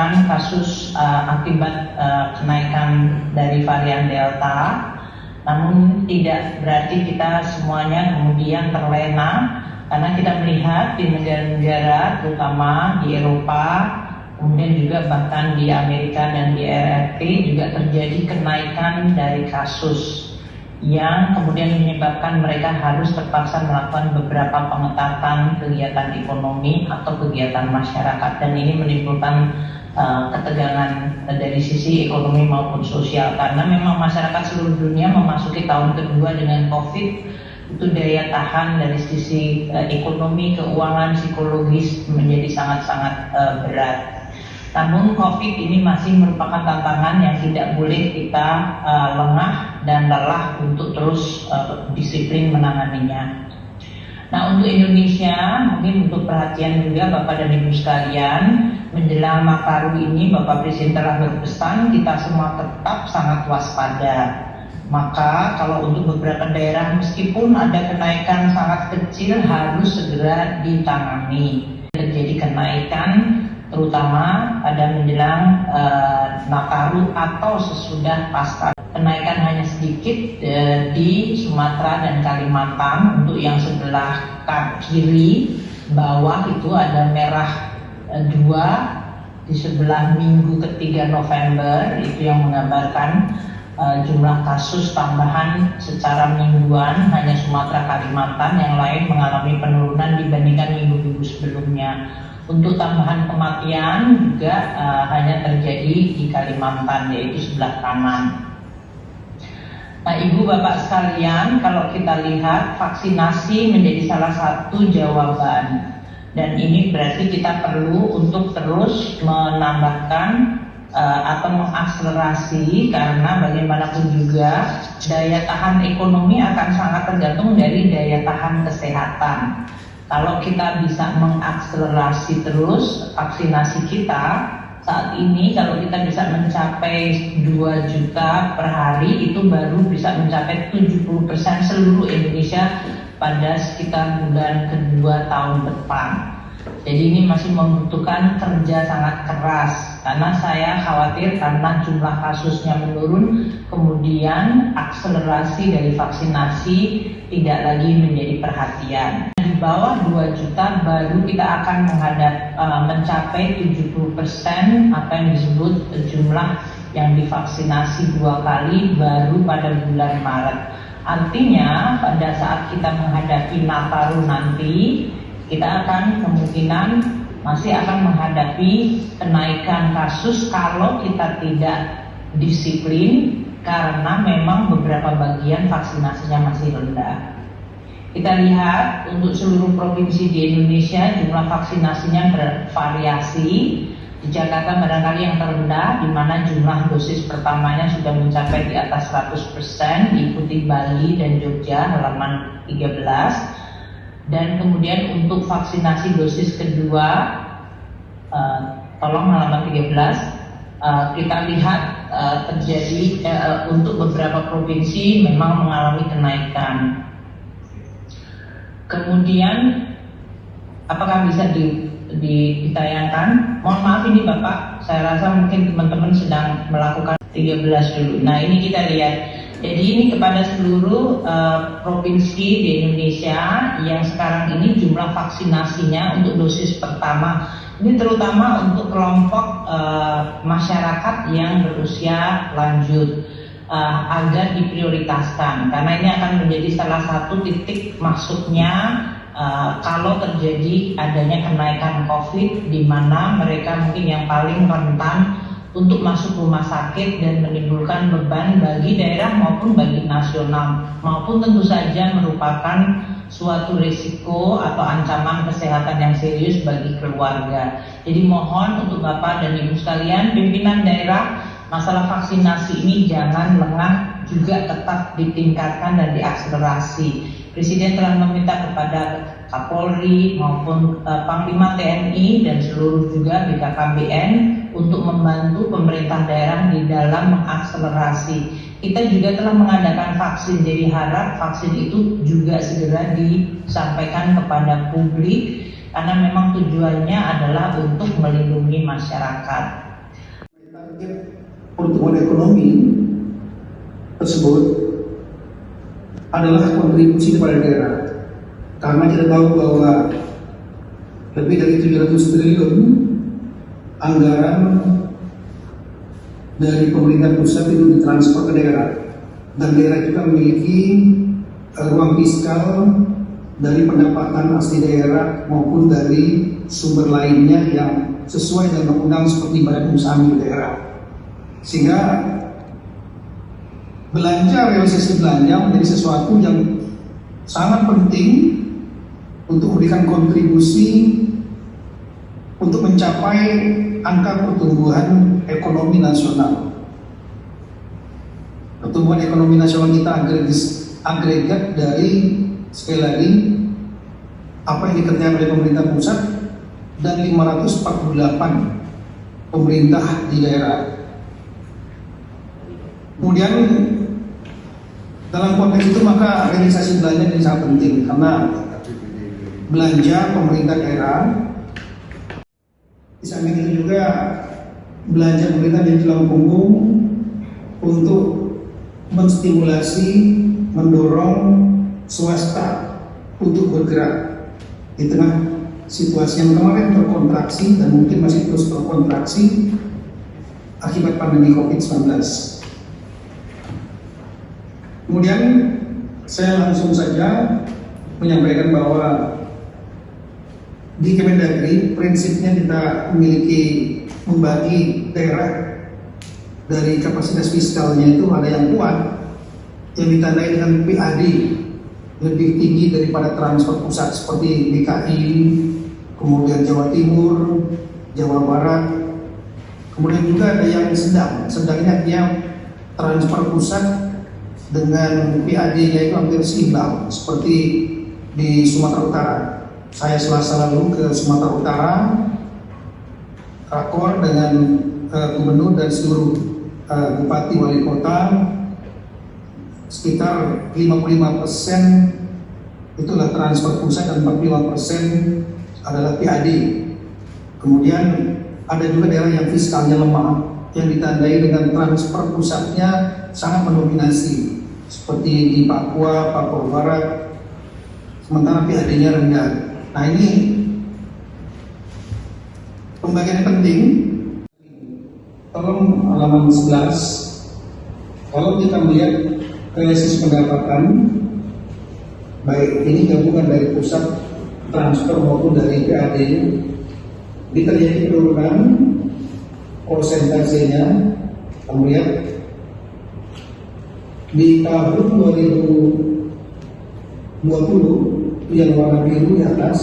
lonjakan kasus akibat kenaikan dari varian Delta. Namun tidak berarti kita semuanya kemudian terlena, karena kita melihat di negara-negara terutama di Eropa, kemudian juga bahkan di Amerika dan di RRT juga terjadi kenaikan dari kasus yang kemudian menyebabkan mereka harus terpaksa melakukan beberapa pengetatan kegiatan ekonomi atau kegiatan masyarakat, dan ini menimbulkan ketegangan dari sisi ekonomi maupun sosial, karena memang masyarakat seluruh dunia memasuki tahun kedua dengan COVID. Itu daya tahan dari sisi ekonomi, keuangan, psikologis menjadi sangat-sangat berat. Namun COVID ini masih merupakan tantangan yang tidak boleh kita lengah dan lelah untuk terus disiplin menanganinya. Nah, untuk Indonesia, mungkin untuk perhatian juga Bapak dan Ibu sekalian, menjelang Nataru ini Bapak Presiden telah berpesan kita semua tetap sangat waspada. Maka kalau untuk beberapa daerah meskipun ada kenaikan sangat kecil harus segera ditangani. Terjadi kenaikan terutama pada menjelang Nataru atau sesudah pasca. Kenaikan hanya sedikit di Sumatera dan Kalimantan. Untuk yang sebelah kiri bawah itu ada merah 2 di sebelah minggu ketiga November, itu yang menggambarkan jumlah kasus tambahan secara mingguan hanya Sumatera Kalimantan, yang lain mengalami penurunan dibandingkan minggu-minggu sebelumnya. Untuk tambahan kematian juga hanya terjadi di Kalimantan, yaitu sebelah kanan. Nah, Ibu Bapak sekalian, kalau kita lihat vaksinasi menjadi salah satu jawaban, dan ini berarti kita perlu untuk terus menambahkan atau mengakselerasi, karena bagaimanapun juga daya tahan ekonomi akan sangat tergantung dari daya tahan kesehatan. Kalau kita bisa mengakselerasi terus vaksinasi kita, saat ini kalau kita bisa mencapai 2 juta per hari, itu baru bisa mencapai 70% seluruh Indonesia pada sekitar bulan kedua tahun depan. Jadi ini masih membutuhkan kerja sangat keras, karena saya khawatir karena jumlah kasusnya menurun, kemudian akselerasi dari vaksinasi tidak lagi menjadi perhatian. Di bawah 2 juta baru kita akan mencapai 70% apa yang disebut jumlah yang divaksinasi 2 kali baru pada bulan Maret. Artinya pada saat kita menghadapi Nataru nanti, kita akan kemungkinan masih akan menghadapi kenaikan kasus kalau kita tidak disiplin, karena memang beberapa bagian vaksinasinya masih rendah. Kita lihat untuk seluruh provinsi di Indonesia jumlah vaksinasinya bervariasi. Di Jakarta barangkali yang terendah, di mana jumlah dosis pertamanya sudah mencapai di atas 100%, diikuti Bali dan Jogja halaman 13. Dan kemudian untuk vaksinasi dosis kedua, tolong halaman 13, kita lihat terjadi untuk beberapa provinsi memang mengalami kenaikan. Kemudian apakah bisa ditayangkan? Mohon maaf ini Bapak, saya rasa mungkin teman-teman sedang melakukan 13 dulu. Nah, ini kita lihat. Jadi ini kepada seluruh provinsi di Indonesia yang sekarang ini jumlah vaksinasinya untuk dosis pertama, ini terutama untuk kelompok masyarakat yang berusia lanjut, agar diprioritaskan, karena ini akan menjadi salah satu titik masuknya kalau terjadi adanya kenaikan COVID, di mana mereka mungkin yang paling rentan untuk masuk rumah sakit dan menimbulkan beban bagi daerah maupun bagi nasional, maupun tentu saja merupakan suatu risiko atau ancaman kesehatan yang serius bagi keluarga. Jadi mohon untuk Bapak dan Ibu sekalian, pimpinan daerah, masalah vaksinasi ini jangan lengah, juga tetap ditingkatkan dan diakselerasi. Presiden telah meminta kepada Kapolri maupun Panglima TNI dan seluruh juga BKKBN untuk membantu pemerintah daerah di dalam mengakselerasi. Kita juga telah mengadakan vaksin, jadi harap vaksin itu juga segera disampaikan kepada publik, karena memang tujuannya adalah untuk melindungi masyarakat. target pertumbuhan ekonomi tersebut adalah kontribusi kepada daerah, karena kita tahu bahwa lebih dari 700 triliun anggaran dari pemerintah pusat itu ditransfer ke daerah, dan daerah juga memiliki ruang fiskal dari pendapatan asli daerah maupun dari sumber lainnya yang sesuai dengan undang-undang seperti badan usaha milik daerah. Sehingga realisasi belanja menjadi sesuatu yang sangat penting untuk memberikan kontribusi untuk mencapai angka pertumbuhan ekonomi nasional. Pertumbuhan ekonomi nasional kita agregat dari, sekali lagi, apa yang dikerjakan oleh pemerintah pusat dan 548 pemerintah di daerah. Kemudian dalam konteks itu maka realisasi belanja ini sangat penting, karena belanja pemerintah daerah di samping itu juga belanja pemerintah di tulang punggung untuk menstimulasi, mendorong swasta untuk bergerak di tengah situasi yang kemarin terkontraksi dan mungkin masih terus terkontraksi akibat pandemi COVID-19. Kemudian saya langsung saja menyampaikan bahwa di Kemendagri prinsipnya kita memiliki membagi daerah dari kapasitas fiskalnya itu ada yang kuat yang ditandai dengan PAD lebih tinggi daripada transfer pusat seperti DKI, kemudian Jawa Timur, Jawa Barat. Kemudian juga ada yang sedangnya artinya transfer pusat dengan PAD-nya itu hampir seimbang seperti di Sumatera Utara. Saya Selasa lalu ke Sumatera Utara, rakor dengan gubernur dan seluruh bupati wali kota. Sekitar 55% itulah transfer pusat dan 45% adalah PAD. Kemudian ada juga daerah yang fiskalnya lemah yang ditandai dengan transfer pusatnya sangat mendominasi seperti di Papua Barat, sementara PAD-nya rendah. Nah, ini pembagian penting. Tolong halaman 11. Kalau kita melihat realisasi pendapatan, baik ini gabungan dari pusat transfer maupun dari PAD, terjadi penurunan persentasenya. Kita melihat di tahun 2020 yang warna biru di atas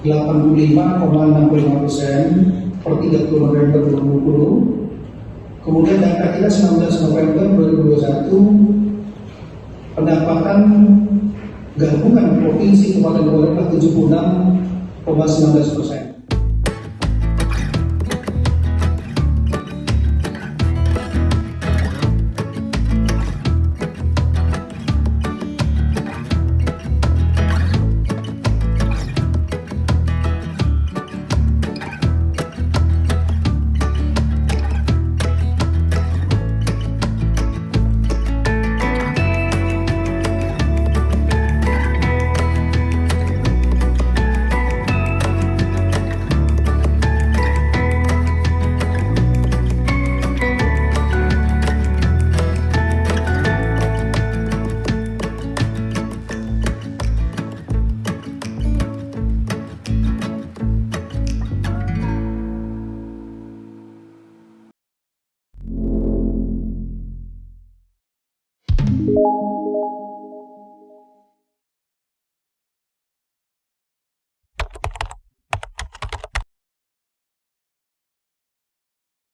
85,65% per 30 November 2020. Kemudian data kita 19 November 2021, pendapatan gabungan provinsi kabupaten kota 76,19%.